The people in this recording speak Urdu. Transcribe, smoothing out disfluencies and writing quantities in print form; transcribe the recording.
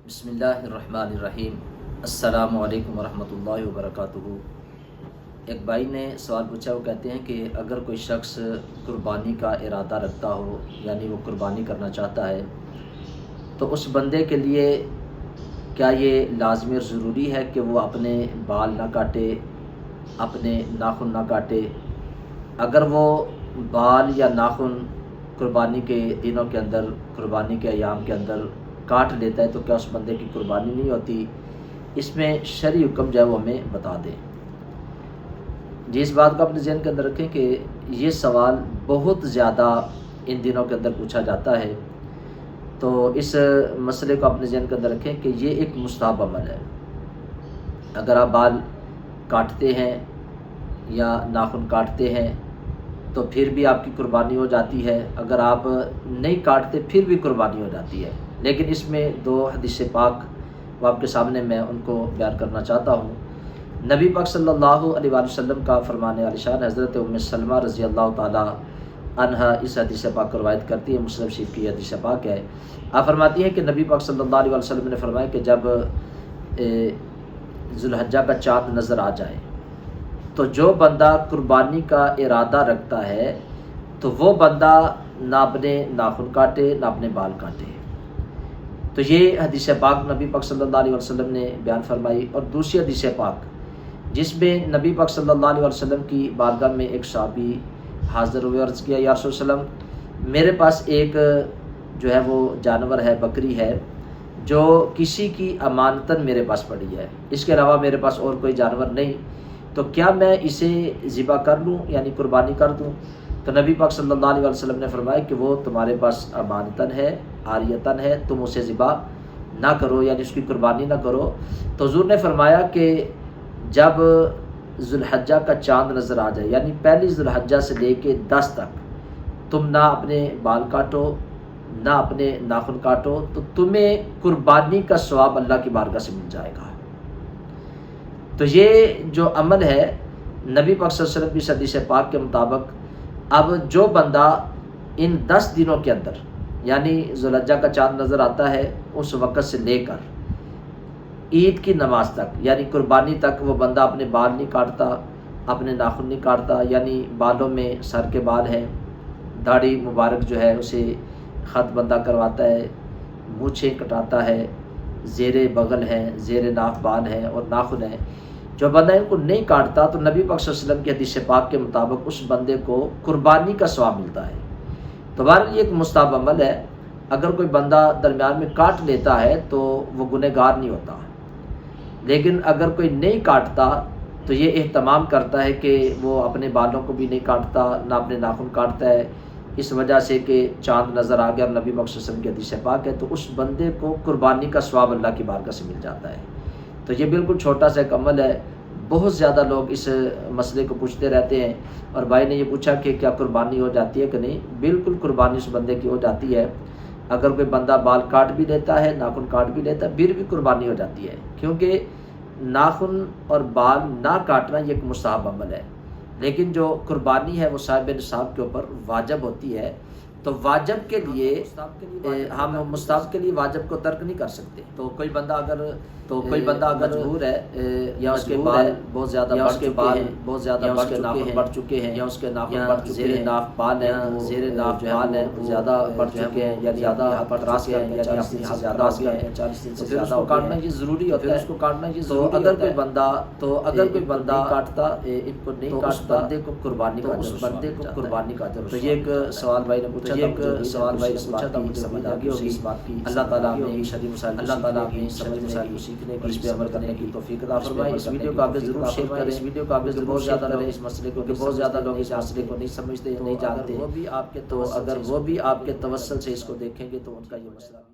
بسم اللہ الرحمن الرحیم۔ السلام علیکم ورحمۃ اللہ وبرکاتہ۔ ایک بھائی نے سوال پوچھا، وہ کہتے ہیں کہ اگر کوئی شخص قربانی کا ارادہ رکھتا ہو، یعنی وہ قربانی کرنا چاہتا ہے، تو اس بندے کے لیے کیا یہ لازمی اور ضروری ہے کہ وہ اپنے بال نہ کاٹے، اپنے ناخن نہ کاٹے؟ اگر وہ بال یا ناخن قربانی کے دنوں کے اندر، قربانی کے ایام کے اندر کاٹ لیتا ہے تو کیا اس بندے کی قربانی نہیں ہوتی؟ اس میں شرعی حکم جو ہے وہ ہمیں بتا دیں۔ جی، اس بات کو اپنے ذہن کے اندر رکھیں کہ یہ سوال بہت زیادہ ان دنوں کے اندر پوچھا جاتا ہے، تو اس مسئلے کو اپنے ذہن کے اندر رکھیں کہ یہ ایک مستحب عمل ہے۔ اگر آپ بال کاٹتے ہیں یا ناخن کاٹتے ہیں تو پھر بھی آپ کی قربانی ہو جاتی ہے، اگر آپ نہیں کاٹتے پھر بھی قربانی ہو جاتی ہے۔ لیکن اس میں دو حدیث پاک وہ آپ کے سامنے میں ان کو بیان کرنا چاہتا ہوں۔ نبی پاک صلی اللہ علیہ وآلہ وسلم کا فرمان عالی شان حضرت ام سلمہ رضی اللہ تعالی عنہا اس حدیث پاک کو روایت کرتی ہے، مسلم شریف کی حدیث پاک ہے۔ آپ فرماتی ہیں کہ نبی پاک صلی اللہ علیہ وآلہ وسلم نے فرمایا کہ جب ذو الحجہ کا چاند نظر آ جائے تو جو بندہ قربانی کا ارادہ رکھتا ہے تو وہ بندہ نہ اپنے ناخن کاٹے نہ اپنے بال کاٹے۔ تو یہ حدیث پاک نبی پاک صلی اللہ علیہ وسلم نے بیان فرمائی۔ اور دوسری حدیث پاک جس میں نبی پاک صلی اللہ علیہ وسلم کی بارگاہ میں ایک صحابی حاضر ہوئے، عرض کیا، یا رسول اللہ علیہ وسلم، میرے پاس ایک جو ہے وہ جانور ہے، بکری ہے، جو کسی کی امانتاً میرے پاس پڑی ہے، اس کے علاوہ میرے پاس اور کوئی جانور نہیں، تو کیا میں اسے ذبح کر لوں، یعنی قربانی کر دوں؟ تو نبی پاک صلی اللہ علیہ وسلم نے فرمایا کہ وہ تمہارے پاس امانتاً ہے، عاریتاً ہے، تم اسے ذبح نہ کرو، یعنی اس کی قربانی نہ کرو۔ تو حضور نے فرمایا کہ جب ذو الحجہ کا چاند نظر آ جائے، یعنی پہلی ذو الحجہ سے لے کے 10 تک تم نہ اپنے بال کاٹو نہ اپنے ناخن کاٹو، تو تمہیں قربانی کا ثواب اللہ کی بارگاہ سے مل جائے گا۔ تو یہ جو عمل ہے نبی پاک صلی اللہ علیہ وسلم کی حدیث پاک کے مطابق، اب جو بندہ ان 10 دنوں کے اندر، یعنی ذو الحجہ کا چاند نظر آتا ہے اس وقت سے لے کر عید کی نماز تک، یعنی قربانی تک، وہ بندہ اپنے بال نہیں کاٹتا، اپنے ناخن نہیں کاٹتا، یعنی بالوں میں سر کے بال ہیں، داڑھی مبارک جو ہے اسے خط بندہ کرواتا ہے، مونچھیں کٹاتا ہے، زیر بغل ہیں، زیر ناف بال ہیں اور ناخن ہیں، جو بندہ ان کو نہیں کاٹتا تو نبی پاک صلی اللہ علیہ وسلم کی حدیث پاک کے مطابق اس بندے کو قربانی کا ثواب ملتا ہے۔ تو بہرحال یہ ایک مستحب عمل ہے، اگر کوئی بندہ درمیان میں کاٹ لیتا ہے تو وہ گنہگار نہیں ہوتا، لیکن اگر کوئی نہیں کاٹتا تو یہ اہتمام کرتا ہے کہ وہ اپنے بالوں کو بھی نہیں کاٹتا، نہ اپنے ناخن کاٹتا ہے، اس وجہ سے کہ چاند نظر آ گیا اور نبی پاک صلی اللہ علیہ وسلم کی حدیث پاک ہے، تو اس بندے کو قربانی کا ثواب اللہ کی بارگاہ سے مل جاتا ہے۔ تو یہ بالکل چھوٹا سا ایک عمل ہے، بہت زیادہ لوگ اس مسئلے کو پوچھتے رہتے ہیں، اور بھائی نے یہ پوچھا کہ کیا قربانی ہو جاتی ہے کہ نہیں؟ بالکل قربانی اس بندے کی ہو جاتی ہے۔ اگر کوئی بندہ بال کاٹ بھی لیتا ہے، ناخن کاٹ بھی لیتا ہے، پھر بھی قربانی ہو جاتی ہے، کیونکہ ناخن اور بال نہ کاٹنا یہ ایک مستحب عمل ہے، لیکن جو قربانی ہے وہ صاحب نصاب کے اوپر واجب ہوتی ہے۔ تو واجب کے لیے ہم مستحب کے لیے واجب کو ترک نہیں کر سکتے۔ تو کوئی بندہ اگر مجبور ہے، یا اس کے بال بہت زیادہ بڑھ چکے ہیں، یا اس کے ناخن بڑھ چکے ہیں، زیر ناف بال ہیں، زیر ناف بال ہیں زیادہ بڑھ چکے ہیں، یا زیادہ پتراس گئے ہیں، یا اپنی سے زیادہ آ گئے ہیں، 40 دن سے زیادہ کاٹنا یہ ضروری ہوتا ہے۔ اس کو کاٹنا یہ ضروری ہوتا ہے۔ تو اگر کوئی بندہ کاٹتا، ان کو نہیں کاٹتا، بندے کو قربانی کا اجر۔ تو یہ ایک سوال بھائی نے پوچھا، مجھے سمجھ آ گئی ہوگی اس بات کی۔ اللہ تعالیٰ ہمیں شرعی مسائل کو سیکھنے کی، اس پہ عمل کرنے کی توفیق عطا فرمائے۔ اس ویڈیو کو آپ ضرور شیئر کریں، اس ویڈیو کو آپ ضرور زیادہ لوگ اس مسئلے کو، کہ بہت زیادہ لوگ اس مسئلے کو نہیں سمجھتے، نہیں جانتے، تو اگر وہ بھی آپ کے توسل سے اس کو دیکھیں گے تو ان کا یہ مسئلہ